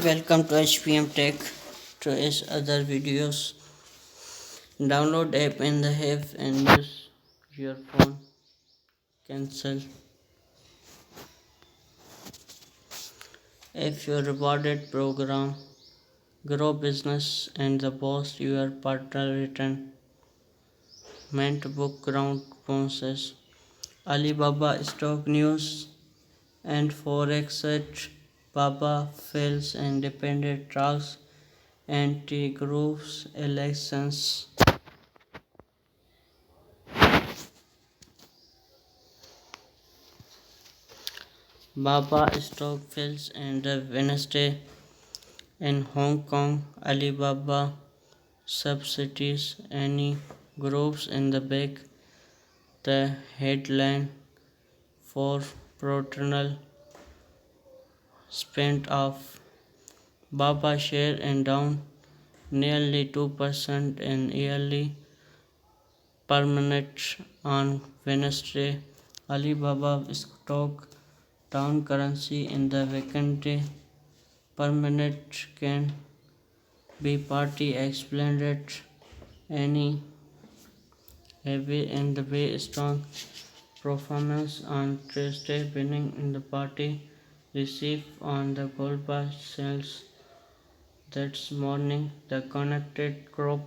Welcome to Hpmtech. To his other videos, download app in the app and use your phone. Cancel. If your rewarded program, grow business and the boss your partner return. Meant book ground bonuses. Alibaba stock news and forex set. Baba fails independent trials. Anti-groups elections. Baba stock fails and Wednesday in Hong Kong. Alibaba subsidies any groups in the back. The headline for patronal spent off. Baba share and down nearly 2% in yearly permanent on Wednesday. Alibaba stock down currency in the vacant day. Permanent can be party explained it any heavy in the way strong performance on Tuesday winning in the party received on the gold bar sales that morning. The connected crop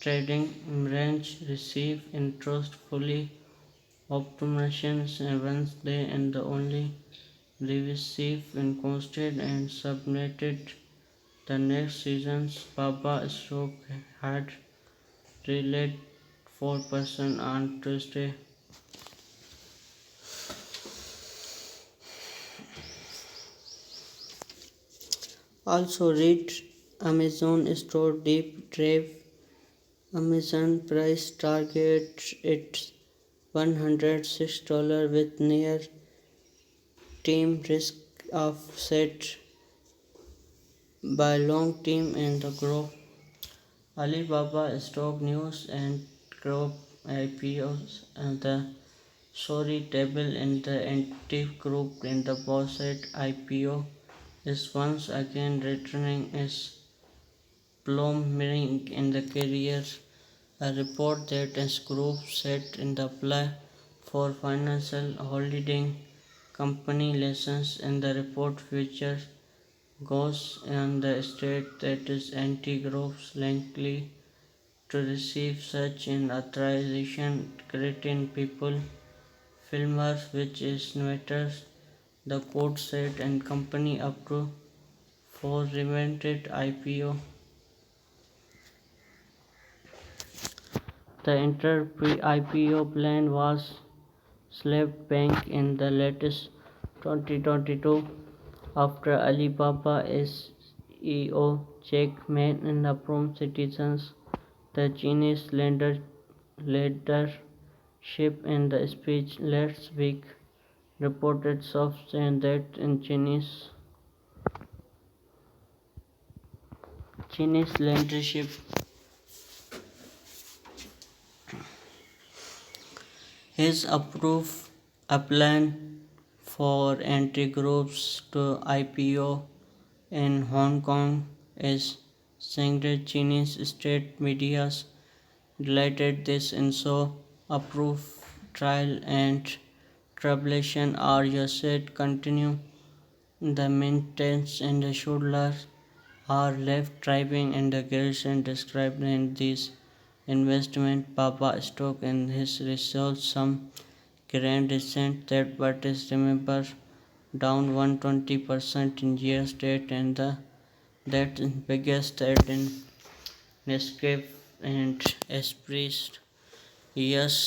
trading range received interest fully optimizations Wednesday and the only received in constant and submitted the next season's Baba stock had rallied 4% on Tuesday. Also read Amazon store deep dive. Amazon price target its $106 with near team risk offset by long team and the group. Alibaba stock news and group IPOs and the sorry table in the active group in the Bosset IPO is once again returning its plummeting in the career. A report that is group set in the apply for financial holding company license in the report features goes on the state that is anti-groups likely to receive such an authorization creating people filmers which is matters the court said and company up to for prevented IPO. The IPO plan was slapped back in the latest 2022 after Alibaba CEO Jack Ma and approved citizens. The Chinese leadership in the speech last week reported soft saying that in Chinese leadership has approved a plan for anti-groups to IPO in Hong Kong as saying Chinese state medias delighted this and so approved trial and tribulation are yet continue. The maintenance and the shoulders are left driving and the garrison described in this investment Baba stock in his results some grand descent that but is remember down 120% in years date and that biggest that in escape and expressed years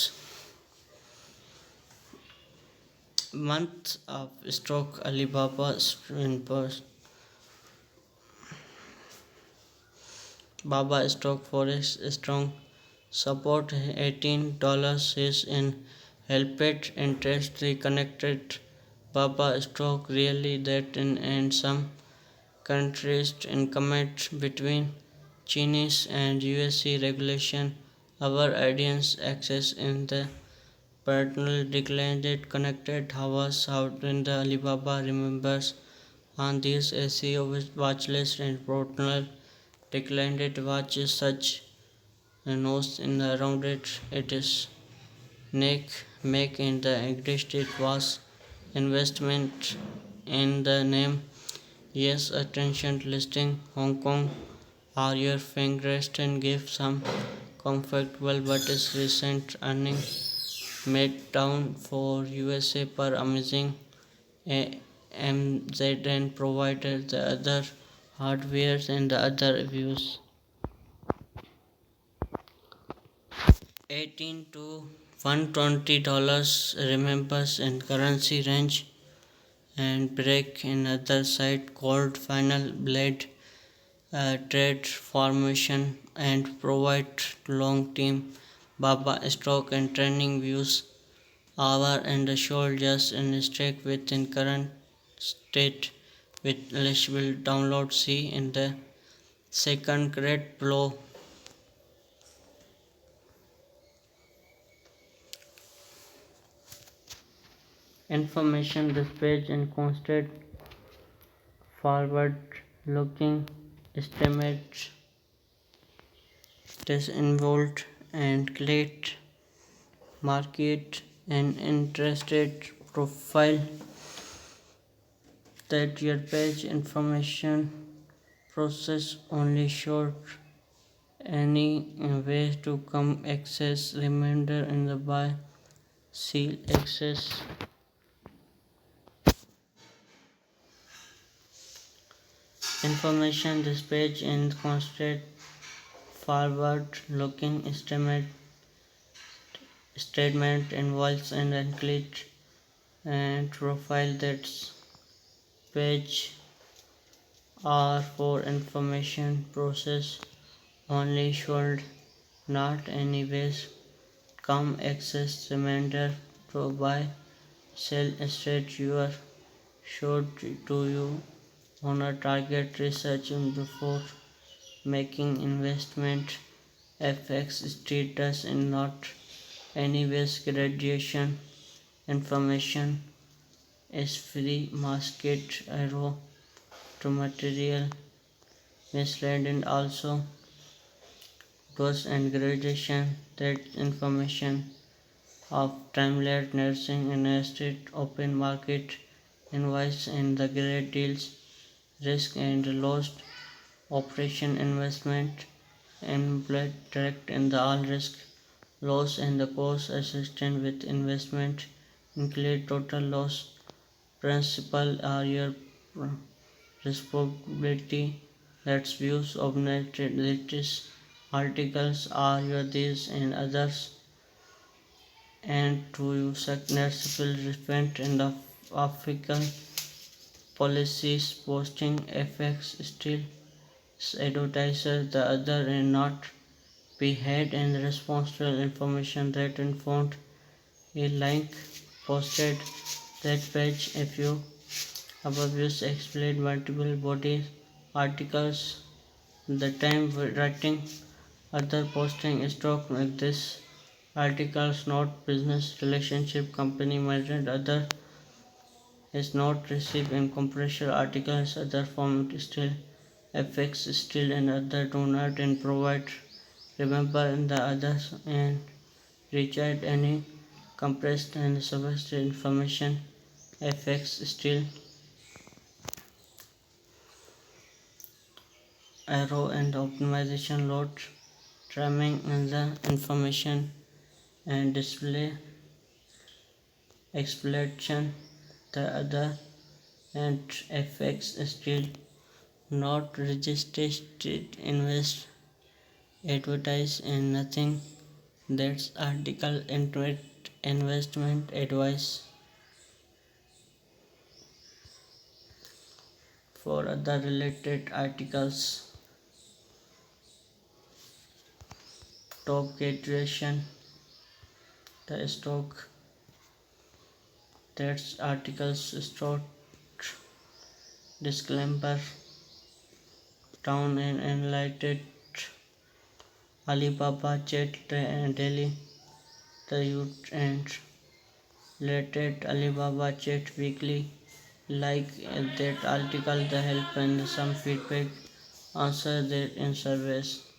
month of stock Alibaba Baba stock forex strong support $18 is in helped interest reconnected Baba stock really that in and some contrast in comment between Chinese and USC regulation our audience access in the personal declined connected hours out in the Alibaba remembers on these SEO watchlist and portal declined it watches such a nose in around it. It is Nick make in the exist it was investment in the name. Yes, attention listing Hong Kong are your fingerest and give some comfortable but is recent earning made down for USA per amazing MZN provided the other hardwares and the other views. 18 to $120 remembers in currency range and break in other side called final blade trade formation and provide long team Baba stock and training views hour and the soldiers and stick within current state with eligible download C in the second grade below. Information this page and constant forward looking estimates disinvolved and clicked market and interested profile that your page information process only short any way to come access reminder in the buy seal access information this page and constant forward looking statement involves and include and profile that's page are for information process only should not anyways come access reminder to buy sell state you are should to you on a target researching before making investment FX status and not anyways graduation information is free market arrow to material mislead and also those and graduation that information of timelet nursing and estate open market invoice and the great deals risk and lost operation investment and blood direct and the all risk loss and the cost assistant with investment include total loss principal are your responsibility that's views of latest articles are your these and others and to use will repent in the African policies posting FX still advertiser the other and not be head and responsible information that informed a link posted that page if you above use explain multiple body articles the time writing other posting stock like this articles not business relationship company management other is not received in commercial articles other format still FX still and other do not and provide remember in the others and Richard any compressed and suggested information FX still arrow and optimization load trimming and the information and display explanation the other and FX still not registered invest advertise and nothing that's article investment advice for other related articles top graduation the stock that's articles stock disclaimer town and enlightened Alibaba chat daily the youth and related Alibaba chat weekly like that article, the help and some feedback answer that in surveys.